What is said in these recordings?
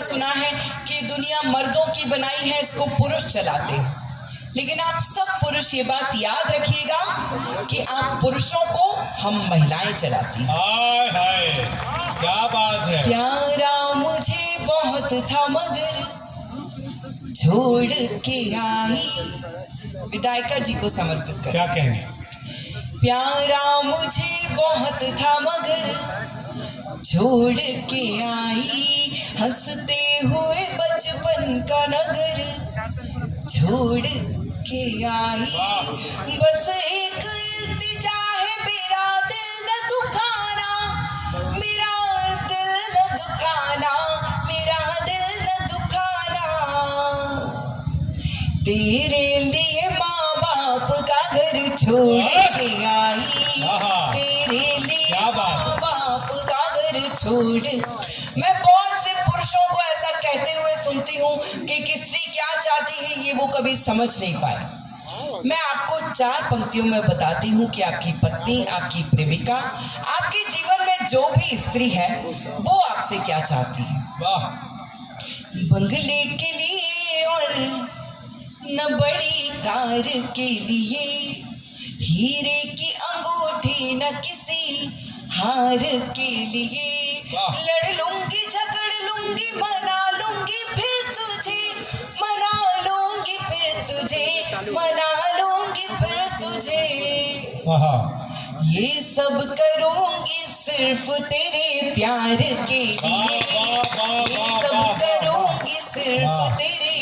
सुना है कि दुनिया मर्दों की बनाई है, इसको पुरुष चलाते हैं। लेकिन आप सब पुरुष ये बात याद रखिएगा कि आप पुरुषों को हम महिलाएं चलाती हैं। हाय हाय, क्या बात है। प्यारा मुझे बहुत था मगर छोड़ के आई, विधायका जी को समर्पित कर। क्या कहने। प्यारा मुझे बहुत था मगर छोड़ के आई, हंसते हुए बचपन का नगर छोड़ के आई। बस एक इल्तिजा है, मेरा दिल न दुखाना, मेरा दिल न दुखाना, मेरा दिल न दुखाना। तेरे लिए माँ बाप का घर छोड़ के आई, तेरे लिए माँ बाप का घर छोड़। मैं बहुत से पुरुषों को ऐसा कहते हुए सुनती हूँ कि स्त्री क्या चाहती है ये वो कभी समझ नहीं पाए। मैं आपको 4 पंक्तियों में बताती हूँ कि आपकी पत्नी, आपकी प्रेमिका, आपके जीवन में जो भी स्त्री है वो आपसे क्या चाहती है। वाह। बंगले के लिए और न बड़ी कार के लिए, हीरे की अंगूठी न किसी हार के लिए, लड़ लूंगी झगड़ लूंगी मना लूंगी फिर तुझे, मना लूंगी फिर तुझे, मना लूंगी फिर तुझे। ये सब करूंगी सिर्फ तेरे प्यार के लिए, ये सब करूंगी सिर्फ तेरे।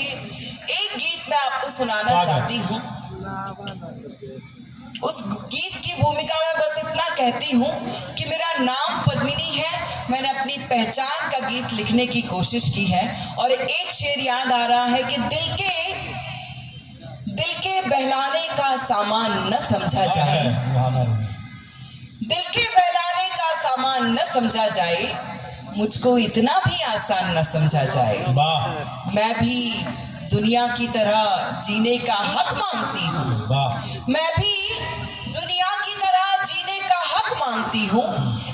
एक गीत मैं आपको सुनाना चाहती हूँ। उस गीत की भूमिका में बस इतना कहती हूँ कि मेरा नाम पद्मिनी है, मैंने अपनी पहचान का गीत लिखने की कोशिश की है। और एक शेर याद आ रहा है कि दिल के बहलाने का सामान न समझा जाए, दिल के बहलाने का सामान न समझा जाए, मुझको इतना भी आसान न समझा जाए। मैं भी दुनिया की तरह जीने का हक मांगती हूँ, मैं भी दुनिया की तरह जीने का हक मांगती हूँ,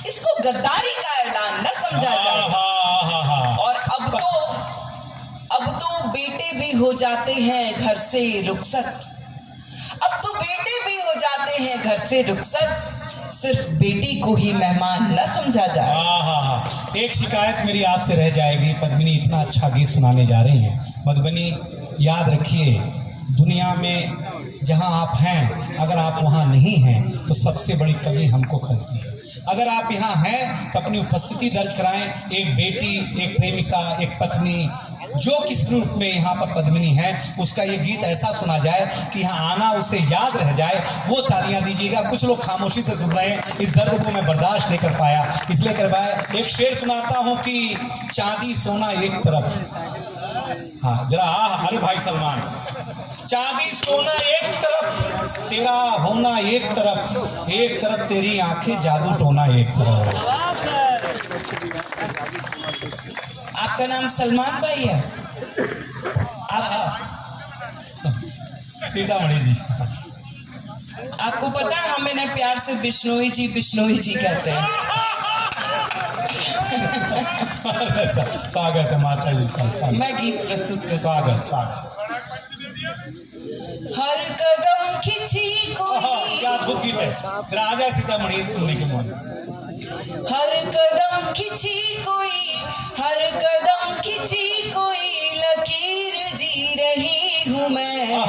इसको गद्दारी का ऐलान न समझा जाए। और अब तो बेटे भी हो जाते हैं घर से रुखसत, अब तो बेटे भी हो जाते हैं घर से रुखसत, सिर्फ बेटी को ही मेहमान न समझा जाए। एक शिकायत मेरी आपसे रह जाएगी, पद्मिनी इतना अच्छा गीत सुनाने जा रही हैं। मधुबनी याद रखिए, दुनिया में जहां आप हैं, अगर आप वहां नहीं हैं तो सबसे बड़ी कमी हमको खलती है। अगर आप यहाँ हैं तो अपनी उपस्थिति दर्ज कराएं। एक बेटी, एक प्रेमिका, एक पत्नी, जो किस रूप में यहाँ पर पद्मिनी है, उसका ये गीत ऐसा सुना जाए कि यहाँ आना उसे याद रह जाए, वो तालियां दीजिएगा। कुछ लोग खामोशी से सुन रहे हैं, इस दर्द को मैं बर्दाश्त नहीं कर पाया, इसलिए करवाया। एक शेर सुनाता हूँ कि चांदी सोना एक तरफ, हाँ जरा अरे भाई सलमान, चांदी सोना एक तरफ, तेरा होना एक तरफ तेरी आंखें जादू टोना एक तरफ। आपका नाम सलमान भाई है? सीतामढ़ी जी। आपको पता है हम इन्हें प्यार से बिश्नोई जी कहते हैं। अच्छा, स्वागत है माता जी का। मैं गीत प्रस्तुत कर। स्वागत। हर कदम खिंची कोई, क्या अद्भुत गीत है, जरा आ जाए सीतामढ़ी सुनने के मन। हर कदम खिंची कोई, हर कदम खिंची कोई लकीर जी रही हूँ मैं।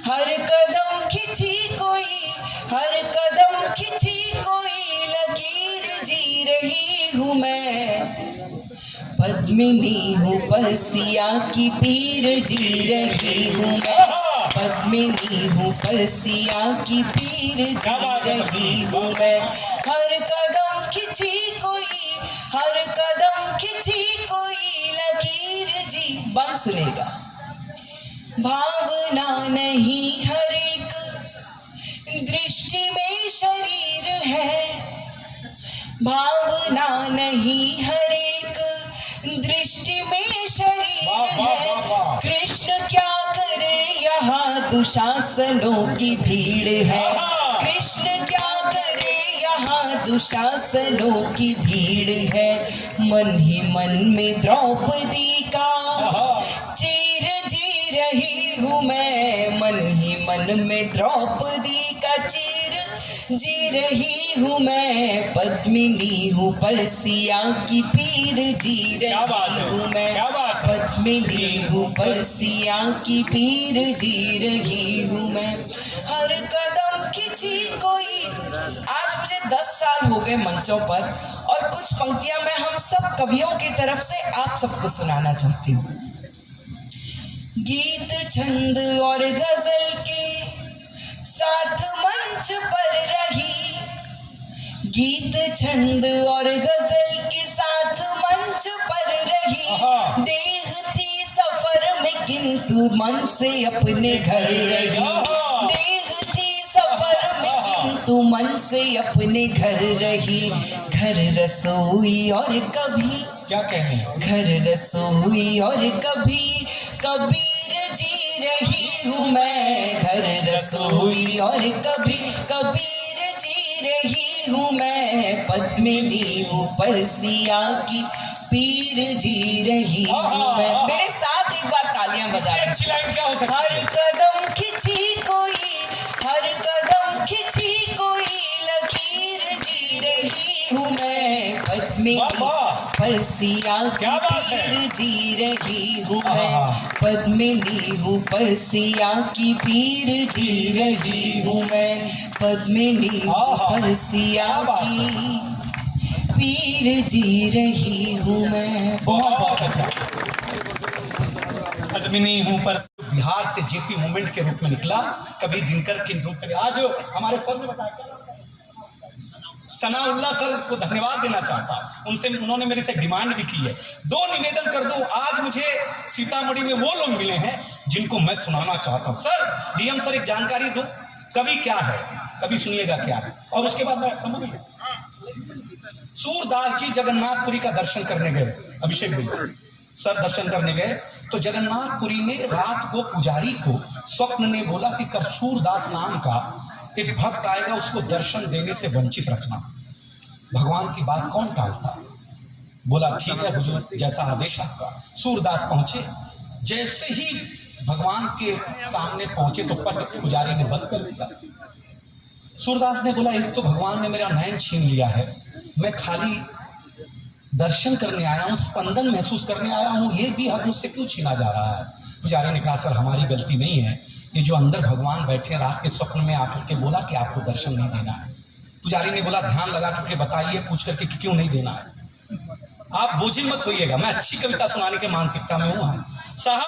हर कदम खिंची कोई, हर कदम खिंची कोई लकीर जी रही हूँ मैं। पद्मिनी हूँ परसिया की पीर जी रही हूँ मैं, पद्मिनी हूँ परसिया की पीर जी रही हूँ मैं। हर कदम खिंची कोई, हर कदम खिंची कोई लकीर जी। बंद सुनेगा। भावना नहीं हर एक दृष्टि में शरीर है, भावना नहीं हर एक दृष्टि में शरीर है। कृष्ण क्या करे यहाँ दुशासनों की भीड़ है, कृष्ण क्या करे यहाँ दुशासनों की भीड़ है, मन ही मन में द्रौपदी का चीर जी रही हूँ मैं, मन ही मन में द्रौपदी का चीर जी रही हूँ मैं, पद्मिनी हूँ परसिया की पीर जी रही हूँ मैं, पद्मिनी हूँ परसिया की पीर जी रही हूँ मैं। हर कदम खिंची कोई, आज मुझे 10 साल हो गए मंचों पर, और कुछ पंक्तियां मैं हम सब कवियों की तरफ से आप सबको सुनाना चाहती हूँ। गीत छंद और गजल के साथ मंच पर रही, गीत छंद और गजल के साथ मंच पर रही, देह थी सफर में किंतु मन से अपने घर रही, देह थी सफर में किंतु मन से अपने घर रही। घर रसोई और कभी, क्या कहने, घर रसोई और कभी कबीर जी रही हूँ मैं, घर रसोई और कभी कबीर जी रही हूँ मैं, पद्मिनी हूँ परसिया की पीर जी रही हूँ मैं। मेरे साथ एक बार तालियां बजाएं। अच्छी लाइन क्या हो सकती है? हर कदम खिंची कोई, हर कदम खिंची कोई लकीर जी रही हूँ मैं, पद्मिनी परसिया की पीर जी रही हूँ मैं, पद्मिनी हूँ परसिया की पीर जी रही हूँ मैं, पद्मिनी हूँ परसिया की पीर जी रही हूँ मैं। बहुत अच्छा। पद्मिनी हूँ पर बिहार से जेपी मूवमेंट के रूप में निकला, कभी दिनकर के रूप में। आज हमारे सर ने बताया, सनाउल्लाह सर को धन्यवाद देना चाहता हूं, उनसे, उन्होंने मेरे से डिमांड भी की है, 2 निवेदन कर दूं। आज मुझे सीतामढ़ी में वो लोग मिले हैं जिनको मैं सुनाना चाहता हूं। सर, डीएम सर एक जानकारी दूं, कवि क्या है, कभी सुनिएगा क्या है, और उसके बाद मैं समझिए। सूरदास जी जगन्नाथपुरी का दर्शन करने गए, अभिषेक भाई सर दर्शन करने गए, तो जगन्नाथपुरी में रात को पुजारी को स्वप्न ने बोला कि सूरदास नाम का एक भक्त आएगा, उसको दर्शन देने से वंचित रखना। भगवान की बात कौन टालता। बोला ठीक है हुजूर, जैसा आदेश आपका। सूरदास पहुंचे, जैसे ही भगवान के सामने पहुंचे तो पट पुजारी ने बंद कर दिया। सूरदास ने बोला एक तो भगवान ने मेरा नयन छीन लिया है, मैं खाली दर्शन करने आया हूं, स्पंदन महसूस करने आया हूं, ये भी हक मुझसे क्यों छीना जा रहा है। पुजारी ने कहा सर हमारी गलती नहीं है, ये जो अंदर भगवान बैठे रात के स्वप्न में आकर के बोला कि आपको दर्शन नहीं देना है। पुजारी ने बोला ध्यान लगा करके बताइए, पूछ करके कि क्यों नहीं देना है। आप बोझिल मत होइएगा, मैं अच्छी कविता सुनाने के मानसिकता में हूँ साहब।